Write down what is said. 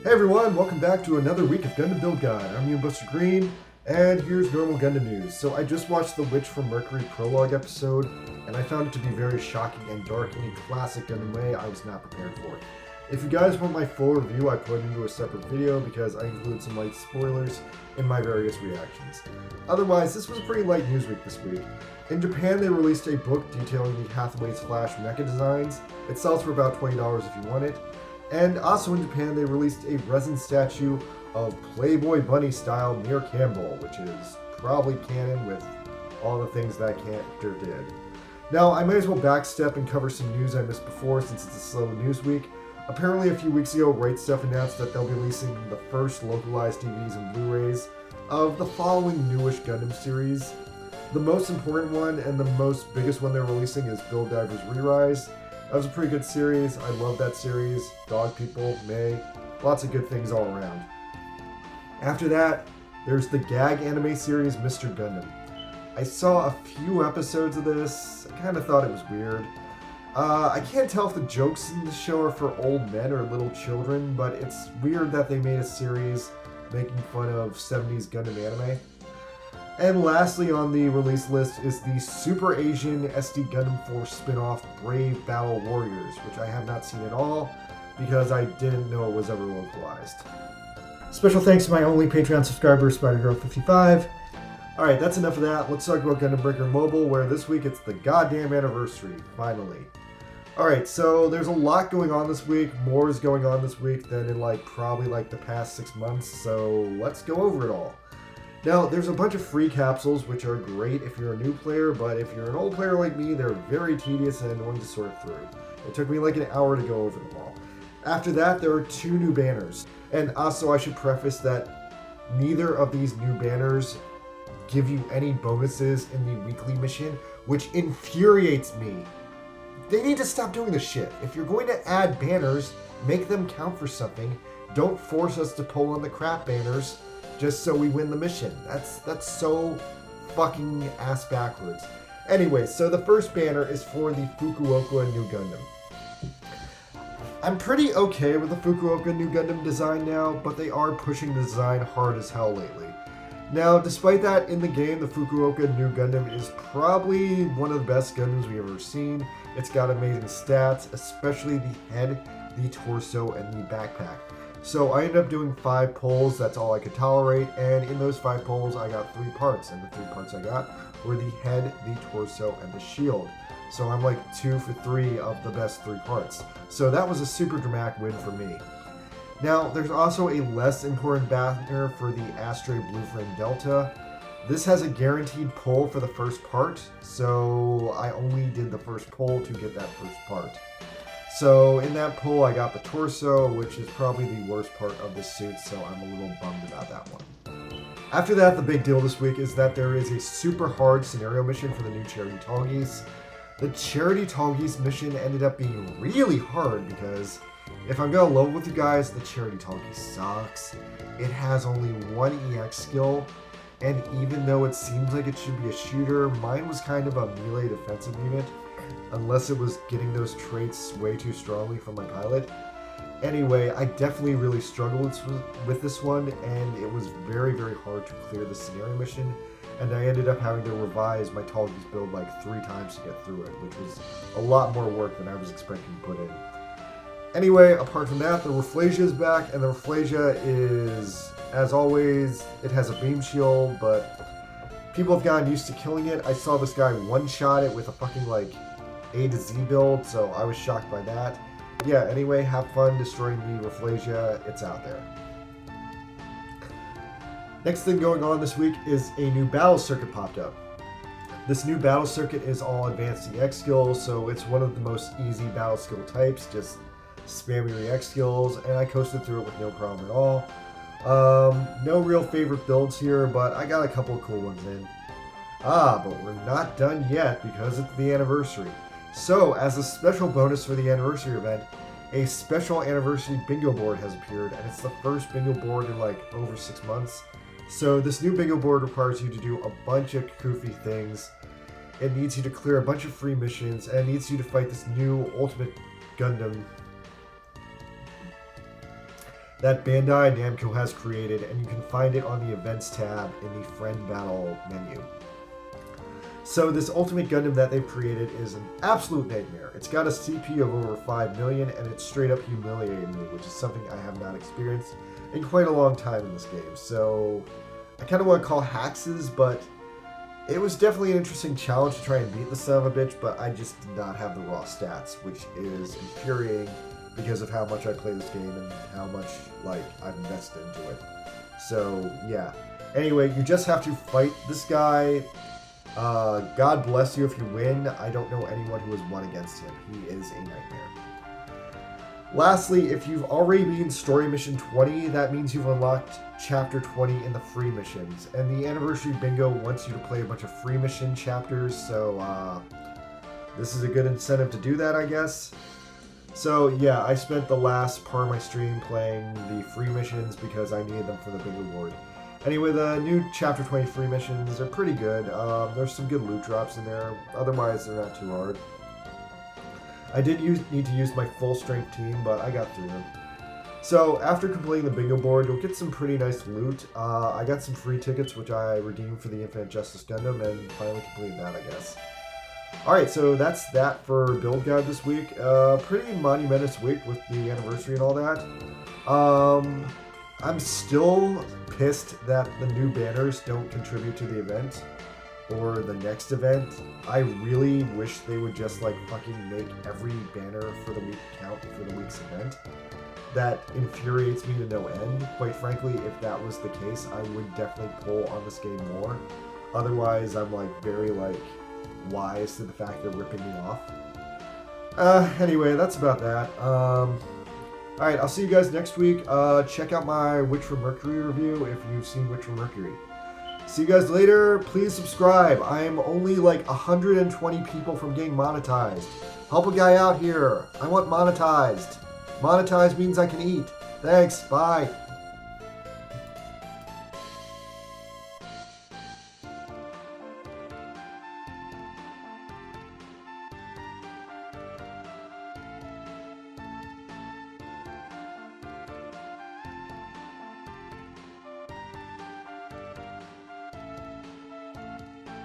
Hey everyone, welcome back to another week of Gundam Build Guide. I'm Ian Buster Green, and here's normal Gundam news. So I just watched the Witch from Mercury prologue episode, and I found it to be very shocking and dark in a classic Gundam way I was not prepared for. If you guys want my full review, I put it into a separate video because I include some light spoilers in my various reactions. Otherwise, this was a pretty light news week this week. In Japan, they released a book detailing the Hathaway's Flash mecha designs. It sells for about $20 if you want it. And also in Japan, they released a resin statue of Playboy Bunny style Mir Campbell, which is probably canon with all the things that character did. Now, I might as well backstep and cover some news I missed before since it's a slow news week. Apparently, a few weeks ago, Right Stuf announced that they'll be releasing the first localized DVDs and Blu-rays of the following newish Gundam series. The most important one and the biggest one they're releasing is Build Divers Re-Rise. That was a pretty good series. I love that series. Dog People, May, lots of good things all around. After that, there's the gag anime series Mr. Gundam. I saw a few episodes of this. I kind of thought it was weird. I can't tell if the jokes in the show are for old men or little children, but it's weird that they made a series making fun of 70s Gundam anime. And lastly on the release list is the Super Asian SD Gundam Force spin-off Brave Battle Warriors, which I have not seen at all because I didn't know it was ever localized. Special thanks to my only Patreon subscriber, SpiderGirl55. Alright, that's enough of that. Let's talk about Gundam Breaker Mobile, where this week it's the goddamn anniversary, finally. Alright, so there's a lot going on this week. More is going on this week than in probably the past 6 months, so let's go over it all. Now, there's a bunch of free capsules, which are great if you're a new player, but if you're an old player like me, they're very tedious and annoying to sort through. It took me an hour to go over them all. After that, there are 2 new banners. And also, I should preface that neither of these new banners give you any bonuses in the weekly mission, which infuriates me. They need to stop doing this shit. If you're going to add banners, make them count for something. Don't force us to pull on the crap banners just so we win the mission. That's so fucking ass backwards. Anyway, so the first banner is for the Fukuoka New Gundam. I'm pretty okay with the Fukuoka New Gundam design now, but they are pushing the design hard as hell lately. Now, despite that, in the game, the Fukuoka New Gundam is probably one of the best Gundams we've ever seen. It's got amazing stats, especially the head, the torso, and the backpack. So I ended up doing 5 pulls, that's all I could tolerate, and in those 5 pulls I got 3 parts, and the 3 parts I got were the head, the torso, and the shield. So I'm 2 for 3 of the best 3 parts. So that was a super dramatic win for me. Now, there's also a less important banner for the Astray Blueframe Delta. This has a guaranteed pull for the first part, so I only did the first pull to get that first part. So in that pull, I got the torso, which is probably the worst part of the suit, so I'm a little bummed about that one. After that, the big deal this week is that there is a super hard scenario mission for the new Charity Tallgeese. The Charity Tallgeese mission ended up being really hard because, if I'm gonna level with you guys, the Charity Tallgeese sucks. It has only 1 EX skill, and even though it seems like it should be a shooter, mine was kind of a melee defensive unit. Unless it was getting those traits way too strongly from my pilot. Anyway, I definitely really struggled with this one, and it was very, very hard to clear the scenario mission, and I ended up having to revise my Tallgeese build 3 times to get through it, which was a lot more work than I was expecting to put in. Anyway, apart from that, the Rafflesia is back, and the Rafflesia is, as always, it has a beam shield, but people have gotten used to killing it. I saw this guy one-shot it with a fucking A to Z build, so I was shocked by that. Yeah, anyway, have fun destroying the Rafflesia, it's out there. Next thing going on this week is a new battle circuit popped up. This new battle circuit is all advanced EX skills, so it's one of the most easy battle skill types, just spam your EX skills, and I coasted through it with no problem at all. No real favorite builds here, but I got a couple of cool ones in. But we're not done yet because it's the anniversary. So, as a special bonus for the anniversary event, a special anniversary bingo board has appeared, and it's the first bingo board in over 6 months. So this new bingo board requires you to do a bunch of goofy things. It needs you to clear a bunch of free missions, and it needs you to fight this new Ultimate Gundam that Bandai Namco has created, and you can find it on the Events tab in the Friend Battle menu. So this Ultimate Gundam that they've created is an absolute nightmare. It's got a CP of over 5 million, and it's straight up humiliating me, which is something I have not experienced in quite a long time in this game. So I kind of want to call Haxes, but it was definitely an interesting challenge to try and beat the son of a bitch, but I just did not have the raw stats, which is infuriating because of how much I play this game and how much, like, I've invested into it. So, yeah. Anyway, you just have to fight this guy. God bless you if you win. I don't know anyone who has won against him. He is a nightmare. Lastly, if you've already beaten Story Mission 20, that means you've unlocked Chapter 20 in the free missions. And the Anniversary Bingo wants you to play a bunch of free mission chapters, so this is a good incentive to do that, I guess. So yeah, I spent the last part of my stream playing the free missions because I needed them for the Bingo board. Anyway, the new Chapter 20 free missions are pretty good. There's some good loot drops in there. Otherwise, they're not too hard. I did need to use my full strength team, but I got through them. So, after completing the Bingo board, you'll get some pretty nice loot. I got some free tickets, which I redeemed for the Infinite Justice Gundam, and finally completed that, I guess. Alright, so that's that for Build Guide this week. Pretty monumentous week with the anniversary and all that. I'm still pissed that the new banners don't contribute to the event or the next event. I really wish they would just like fucking make every banner for the week count for the week's event. That infuriates me to no end. Quite frankly, if that was the case, I would definitely pull on this game more. Otherwise, I'm like very like wise to the fact they're ripping me off. Anyway, that's about that. Alright, I'll see you guys next week. Check out my Witch from Mercury review if you've seen Witch from Mercury. See you guys later. Please subscribe. I am only like 120 people from getting monetized. Help a guy out here. I want monetized. Monetized means I can eat. Thanks. Bye.